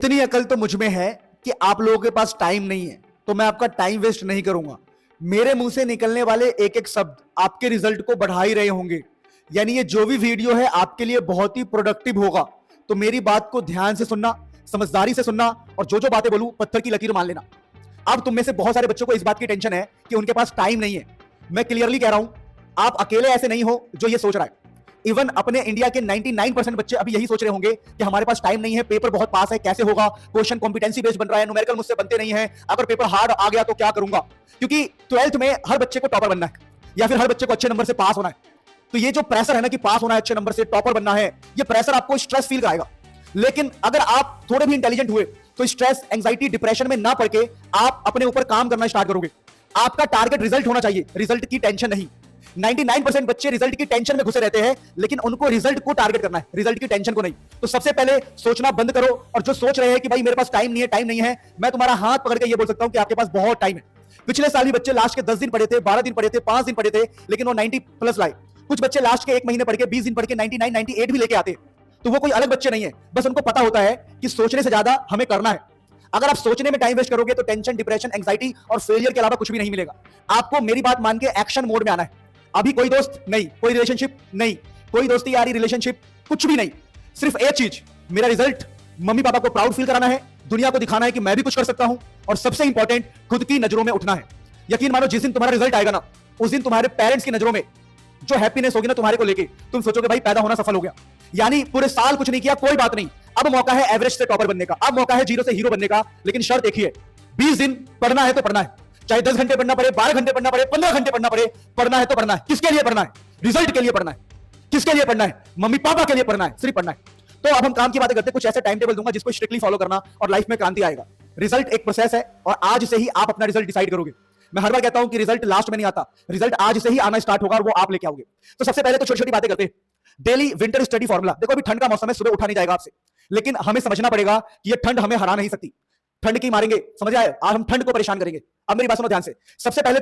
इतनी अकल तो मुझ में है कि आप लोगों के पास टाइम नहीं है, तो मैं आपका टाइम वेस्ट नहीं करूंगा। मेरे मुंह से निकलने वाले एक एक शब्द आपके रिजल्ट को बढ़ा ही रहे होंगे, यानी ये जो भी वीडियो है आपके लिए बहुत ही प्रोडक्टिव होगा। तो मेरी बात को ध्यान से सुनना, समझदारी से सुनना, और जो जो बातें बोलूं पत्थर की लकीर मान लेना। अब तुम में से बहुत सारे बच्चों को इस बात की टेंशन है कि उनके पास टाइम नहीं है। मैं क्लियरली कह रहा हूं, आप अकेले ऐसे नहीं हो जो ये सोच रहा है। इवन अपने इंडिया के 99% बच्चे अभी यही सोच रहे होंगे कि हमारे पास टाइम नहीं है, पेपर बहुत पास है, कैसे होगा, क्वेश्चन कॉम्पिटेंसी बेस्ड बन रहा है, न्यूमेरिकल मुझसे बनते नहीं है, अगर पेपर हार्ड आ गया तो क्या करूंगा। क्योंकि 12th में हर बच्चे को टॉपर बनना है या फिर हर बच्चे को अच्छे नंबर से पास होना है। तो ये जो प्रेशर है ना कि पास होना है, अच्छे नंबर से टॉपर बनना है, ये प्रेशर आपको स्ट्रेस फील कराएगा। लेकिन अगर आप थोड़े भी इंटेलिजेंट हुए तो स्ट्रेस, एंजाइटी, डिप्रेशन में ना पड़ के आप अपने ऊपर काम करना स्टार्ट करोगे। आपका टारगेट रिजल्ट होना चाहिए, रिजल्ट की टेंशन नहीं। 99% बच्चे रिजल्ट की टेंशन में घुसे रहते हैं, लेकिन उनको रिजल्ट को टारगेट करना है, रिजल्ट की टेंशन को नहीं। तो सबसे पहले सोचना बंद करो, और जो सोच रहे हैं कि भाई मेरे पास टाइम नहीं है, टाइम नहीं है, मैं तुम्हारा हाथ पकड़ के ये बोल सकता हूं कि आपके पास बहुत टाइम है। पिछले साल ही बच्चे लास्ट के 10 दिन पढ़े थे, 12 दिन पढ़े थे, 5 दिन पढ़े थे, लेकिन वो 90 प्लस लाए। कुछ बच्चे लास्ट के 1 महीने पढ़ के 20 दिन पढ़ के 99, 98 भी लेके आते। तो वो कोई अलग बच्चे नहीं है, बस उनको पता होता है कि सोचने से ज्यादा हमें करना है। अगर आप सोचने में टाइम वेस्ट करोगे तो टेंशन, डिप्रेशन, एंजाइटी और फेलियर के अलावा कुछ भी नहीं मिलेगा। आपको मेरी बात मान के एक्शन मोड में आना है। अभी कोई दोस्त नहीं, कोई रिलेशनशिप नहीं, कोई दोस्ती यारी रिलेशनशिप कुछ भी नहीं। सिर्फ एक चीज, मेरा रिजल्ट मम्मी पापा को प्राउड फील कराना है, दुनिया को दिखाना है कि मैं भी कुछ कर सकता हूं, और सबसे इंपॉर्टेंट खुद की नजरों में उठना है। यकीन मानो जिस दिन तुम्हारा रिजल्ट आएगा ना, उस दिन तुम्हारे पेरेंट्स की नजरों में जो हैप्पीनेस होगी ना तुम्हारे को लेके, तुम सोचोगे भाई पैदा होना सफल हो गया। यानी पूरे साल कुछ नहीं किया, कोई बात नहीं, अब मौका है एवरेज से टॉपर बनने का, अब मौका है जीरो से हीरो बनने का। लेकिन शर्त एक ही है, 20 दिन पढ़ना है तो पढ़ना है, चाहे 10 घंटे पढ़ना पड़े, 12 घंटे पढ़ना पड़े, 15 घंटे पढ़ना पड़े, पढ़ना है तो पढ़ना है। किसके लिए पढ़ना है? रिजल्ट के लिए पढ़ना है। किसके लिए पढ़ना है? मम्मी पापा के लिए पढ़ना है, सिर्फ पढ़ना है। तो अब हम काम की बातें करते हैं। कुछ ऐसे टाइम टेबल दूंगा जिसको स्ट्रिक्टली फॉलो करना और लाइफ में क्रांति आएगा। रिजल्ट एक प्रोसेस है, और आज से ही आप अपना रिजल्ट डिसाइड करोगे। मैं हर बार कहता हूं कि रिजल्ट लास्ट में नहीं आता, रिजल्ट आज से ही आना स्टार्ट होगा और वो आप लेके आओगे। तो सबसे पहले तो छोटी छोटी बातें करते हैं। Daily winter study formula. देखो अभी ठंड का मौसम है, सुबह उठा नहीं जाएगा आपसे, लेकिन हमें समझना पड़ेगा कि ये ठंड हमें हरा नहीं सकती। ठंड की मारेंगे, समझ आए? आज हम ठंड को परेशान करेंगे। अब मेरी बात सुनो ध्यान से। सबसे पहले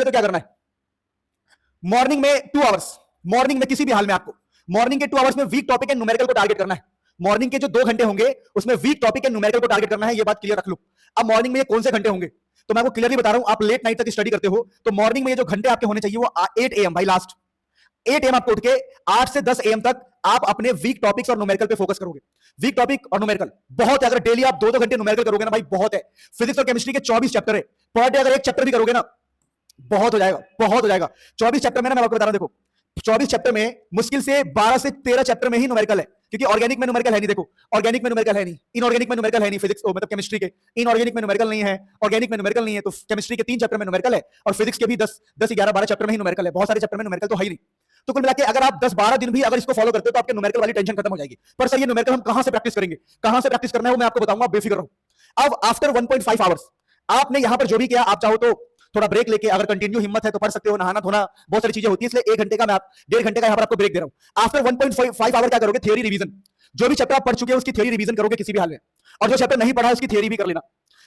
तो क्या करना है? मॉर्निंग में 2 आवर्स, मॉर्निंग में किसी भी हाल में आपको मॉर्निंग के 2 आवर्स में वीक टॉपिक एंड न्यूमेरिकल को टारगेट करना है। मॉर्निंग के जो 2 घंटे होंगे उसमें वीक टॉपिक एंड न्यूमेरिकल को टारगेट करना है। ये बात क्लियर रख लो। अब मॉर्निंग में ये कौन से घंटे होंगे तो मैं आपको क्लियरली बता रहा हूं। आप लेट नाइट तक स्टडी करते हो तो मॉर्निंग में ये जो घंटे आपके होने चाहिए वो 8 AM भाई, लास्ट 8 AM आपको उठ के 8 से 10 AM तक आप अपने वीक टॉपिक्स और न्यूमेरिकल पे फोकस करोगे। वीक टॉपिक और न्यूमेरिकल बहुत है। अगर डेली आप 2-2 घंटे न्यूमेरिकल करोगे ना भाई, बहुत है। फिजिक्स और केमिस्ट्री के 24 चैप्टर है, पर डे अगर एक चैप्टर भी करोगे ना बहुत हो जाएगा, बहुत हो जाएगा। 24 चैप्टर में ना मैं आपको बता रहा हूं, देखो 24 चैप्टर में मुश्किल से 12 से 13 चैप्टर में ही न्यूमेरिकल है, क्योंकि ऑर्गेनिक में न्यूमेरिकल है नहीं। देखो ऑर्गेनिक में न्यूमेरिकल है नहीं, इनऑर्गेनिक में न्यूमेरिकल है नहीं, फिजिक्स मतलब केमिस्ट्री के इनऑर्गेनिक में न्यूमेरिकल नहीं है, ऑर्गेनिक में न्यूमेरिकल नहीं है, तो केमिस्ट्री के 3 चैप्टर में न्यूमेरिकल है, और फिजिक्स के भी 10, 11, 12 चैप्टर में ही न्यूमेरिकल है। बहुत सारे चैप्टर में न्यूमेरिकल तो है ही नहीं। तो कुल मिला के अगर आप 10-12 दिन भी अगर इसको फॉलो करते हो तो आपके न्यूमेरिकल वाली टेंशन खत्म हो जाएगी। पर सर ये न्यूमेरिकल हम कहां से प्रैक्टिस करेंगे, कहां से प्रैक्टिस करना है वो मैं आपको बताऊंगा, बेफिक्र रहो। अब आफ्टर 1.5 आवर्स आपने यहां पर जो भी किया, आप चाहो तो थोड़ा ब्रेक लेके, अगर कंटिन्यू हिम्मत है तो पढ़ सकते हो, नहाना धोना बहुत सारी चीजें होती है, इसलिए 1 घंटे का मैं 1.5 घंटे का यहां पर आपको ब्रेक दे रहा हूं। आफ्टर 1.5 आवर क्या करोगे? Theory revision. जो भी चैप्टर आप पढ़ चुके हो उसकी थ्योरी रिवीजन करोगे किसी भी हाल में, और जो चैप्टर नहीं पढ़ा उसकी थ्योरी भी कर लेना।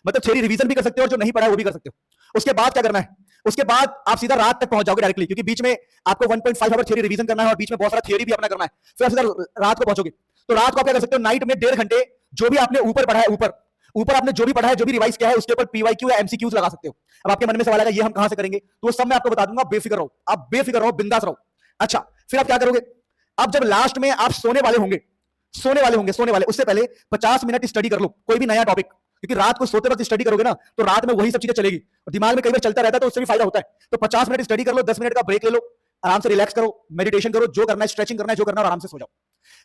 मतलब थ्योरी रिवीजन भी कर सकते हो और जो नहीं पढ़ा है वो भी कर सकते हो। उसके बाद क्या करना है? उसके बाद आप सीधा रात तक पहुंच जाओगे डायरेक्टली, क्योंकि बीच में आपको 1.5 आवर थ्योरी रिवीजन करना है और बीच में बहुत सारा थ्योरी भी अपना करना है। फिर आप सीधा रात को पहुंचोगे। तो रात को आप क्या कर सकते हो? नाइट में 1.5 घंटे जो भी आपने ऊपर पढ़ा है, ऊपर आपने जो भी पढ़ा है, जो भी रिवाइज किया है, उसके ऊपर पीवाईक्यू या एमसीक्यूज लगा सकते हो। अब आपके मन में सवाल आएगा ये हम कहां से करेंगे, तो वो सब मैं आपको बता दूंगा। बेफिक्र रहो, आप बेफिक्र रहो, बिंदास रहो। अच्छा, फिर आप क्या करोगे? अब जब लास्ट में आप सोने वाले उससे पहले 50 मिनट स्टडी कर लो, कोई भी नया टॉपिक, क्योंकि रात को सोते वक्त स्टडी करोगे ना तो रात में वही सब चीजें चलेगी और दिमाग में कई बार चलता रहता है, तो उससे भी फायदा होता है। तो 50 मिनट स्टडी कर लो, 10 मिनट का ब्रेक ले लो, आराम से रिलैक्स करो, मेडिटेशन करो, जो करना है, स्ट्रेचिंग करना है, जो करना है, आराम से सो जाओ।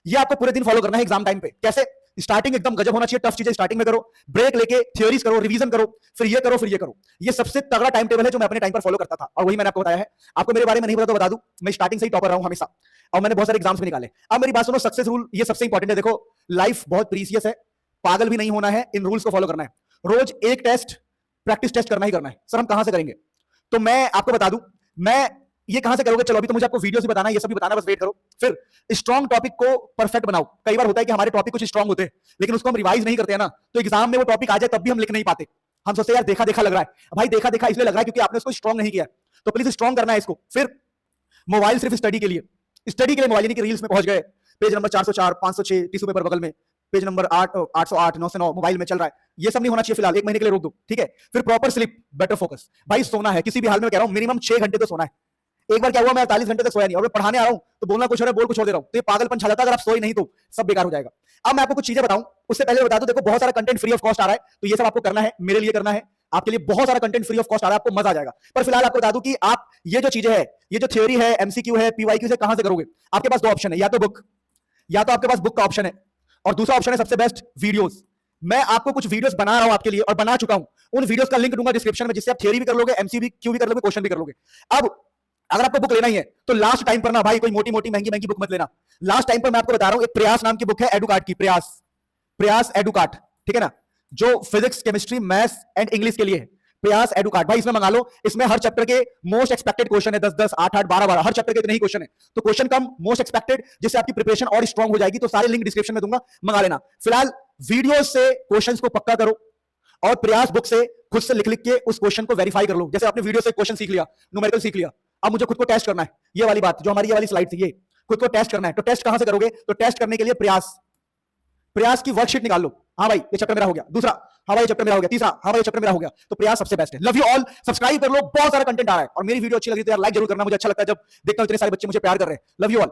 ये आपको पूरे दिन फॉलो करना है एग्जाम टाइम पे। कैसे? स्टार्टिंग एकदम गजब होना चाहिए, टफ चीजें स्टार्टिंग में करो, ब्रेक लेके थ्योरीज करो, रिवीजन करो, फिर ये करो, फिर ये करो। ये सबसे तगड़ा टाइम टेबल है जो मैं अपने टाइम पर फॉलो करता था, और वही मैंने आपको बताया है। आपको मेरे बारे में नहीं पता तो बता दूं, मैं स्टार्टिंग से ही टॉपर रहा हूं हमेशा, और मैंने बहुत सारे एग्जाम्स भी निकाले। अब मेरी बात सुनो, सक्सेस रूल ये सबसे इंपॉर्टेंट है। देखो लाइफ बहुत प्रीसियस है, पागल भी नहीं होना है, इन रूल्स को फॉलो करना है। रोज एक टेस्ट, प्रैक्टिस टेस्ट करना ही करना है। सर हम कहां से करेंगे? तो मैं आपको बता दूं, मैं ये कहां से करोगे? चलो अभी तो मुझे आपको वीडियो से बताना है, ये सब भी बताना है, बस वेट करो। फिर स्ट्रॉन्ग टॉपिक को परफेक्ट बनाओ। कई बार होता है कि हमारे टॉपिक कुछ स्ट्रॉन्ग होते हैं लेकिन उसको हम रिवाइज नहीं करते हैं ना, तो एग्जाम में वो टॉपिक आ जाए तब भी हम लिख नहीं पाते। हम सोचते हैं यार देखा देखा लग रहा है। भाई देखा देखा इसलिए लग रहा है क्योंकि आपने उसको स्ट्रॉन्ग नहीं किया, तो प्लीज स्ट्रॉन्ग करना है इसको। फिर मोबाइल सिर्फ स्टडी के लिए मोबाइल, यानी कि रील्स में पहुंच गए, पेज नंबर 404, 506 टिश्यू पेपर बगल में, पेज नंबर 808 909 मोबाइल में चल रहा है, ये सब नहीं होना चाहिए फिलहाल, 1 महीने के लिए रोक दो, ठीक है। फिर प्रॉपर स्लीप, बेटर फोकस। भाई सोना है, किसी भी हाल में कह रहा हूं मिनिमम 6 घंटे तो सोना है। एक बार क्या हुआ, मैं 48 घंटे तक सोया नहीं, और मैं पढ़ाने आ रहा हूं तो बोलना कुछ हो रहा है, बोल कुछ छोड़ दे रहा हूं, तो ये पागलपन छा जाता है। अगर आप सोए नहीं तो सब बेकार हो जाएगा। अब मैं आपको कुछ चीजें बताऊं, उससे पहले बता दूं, देखो बहुत सारा कंटेंट फ्री ऑफ कॉस्ट आ रहा है, तो ये सब आपको करना है, मेरे लिए करना है, आपके लिए बहुत सारा कंटेंट फ्री ऑफ कॉस्ट आ रहा है, आपको मजा आ जाएगा। पर फिलहाल आपको बता दूं कि आप ये जो चीजें है, ये जो थ्योरी है, एमसीक्यू है, पीवाईक्यू से कहां से करोगे? आपके पास दो ऑप्शन है, या तो बुक, या तो आपके पास बुक का ऑप्शन है, और दूसरा ऑप्शन है सबसे बेस्ट, वीडियोस। मैं आपको कुछ वीडियोस बना रहा हूं आपके लिए, और बना चुका हूं, उन वीडियोस का लिंक दूंगा डिस्क्रिप्शन में, जिससे आप थ्योरी भी कर लोगे, एमसीक्यू भी कर लोगे, क्वेश्चन भी कर लोगे। अब अगर आपको बुक लेना ही है तो लास्ट टाइम पर ना भाई, कोई मोटी मोटी महंगी महंगी बुक मत लेना। लास्ट टाइम पर मैं आपको बता रहा हूं, एक प्रयास नाम की बुक है एडुकार्ट की, प्रयास एडुकार्ट, ठीक है ना, जो physics, chemistry, maths and English के लिए है। प्रयास एडुकार्ट भाई, इसमें मंगा लो। इसमें हर चैप्टर के मोस्ट एक्सपेक्टेड क्वेश्चन है, 10 10 8 8 12 12, हर चैप्टर के इतने ही क्वेश्चन है, तो क्वेश्चन कम, मोस्ट एक्सपेक्टेड, जिससे आपकी प्रिपरेशन और स्ट्रांग हो जाएगी। तो सारे लिंक डिस्क्रिप्शन में दूंगा, मंगा लेना। फिलहाल वीडियो से क्वेश्चंस को पक्का करो, और प्रयास बुक से खुद से लिख लिख के उस क्वेश्चन को वेरीफाई कर लो। जैसे आपने वीडियो से क्वेश्चन सीख लिया, न्यूमेरिकल सीख लिया, अब मुझे खुद को टेस्ट करना है, ये वाली बात जो हमारी ये वाली स्लाइड थी, ये खुद को टेस्ट करना है। तो टेस्ट कहां से करोगे? तो टेस्ट करने के लिए प्रयास की वर्कशीट निकाल लो। हाँ भाई ये चैप्टर मेरा हो गया, दूसरा हाँ भाई ये चैप्टर मेरा हो गया, तीसरा हाँ भाई ये चैप्टर मेरा हो गया। तो प्रयास सबसे बेस्ट है। लव यू ऑल, सब्सक्राइब कर लो, बहुत सारा कंटेंट आ रहा है। और मेरी वीडियो अच्छी लगी तो यार लाइक जरूर करना, मुझे अच्छा लगता है जब देखता हूं इतने सारे बच्चे मुझे प्यार कर रहे हैं। Love you all.